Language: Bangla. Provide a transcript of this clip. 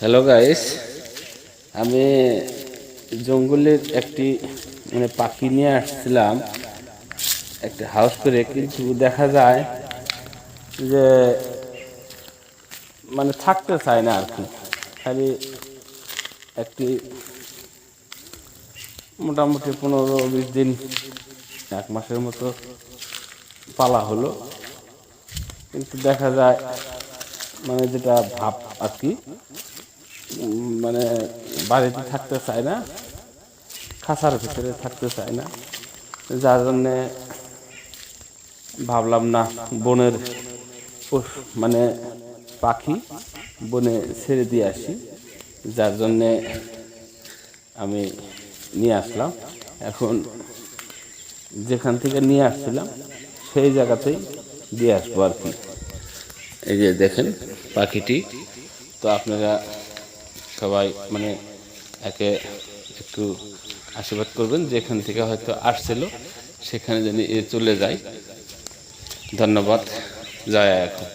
হ্যালো গাইস, আমি জঙ্গলের একটি পাখি নিয়ে আসছিলাম একটা হাউস করে, কিন্তু দেখা যায় যে থাকতে চায় না আর কি। খালি একটি মোটামুটি 15-20 দিন, 1 মাসের মতো পালা হলো, কিন্তু দেখা যায় যেটা ভাব আর কি, মানে বাড়িতে থাকতে চায় না, খাঁচার ভিতরে থাকতে চায় না। যার জন্যে ভাবলাম না, বনের পাখি বনে ছেড়ে দিয়ে আসি। যার জন্যে আমি নিয়ে আসলাম। এখন যেখান থেকে নিয়ে আসছিলাম সেই জায়গাতেই দিয়ে আসবো আর কি। এই যে দেখেন পাখিটি। তো আপনারা সবাই একে একটু আশীর্বাদ করবেন, যেখান থেকে হয়তো আসছিল সেখানে যেন চলে যায়। ধন্যবাদ। জয় এখন।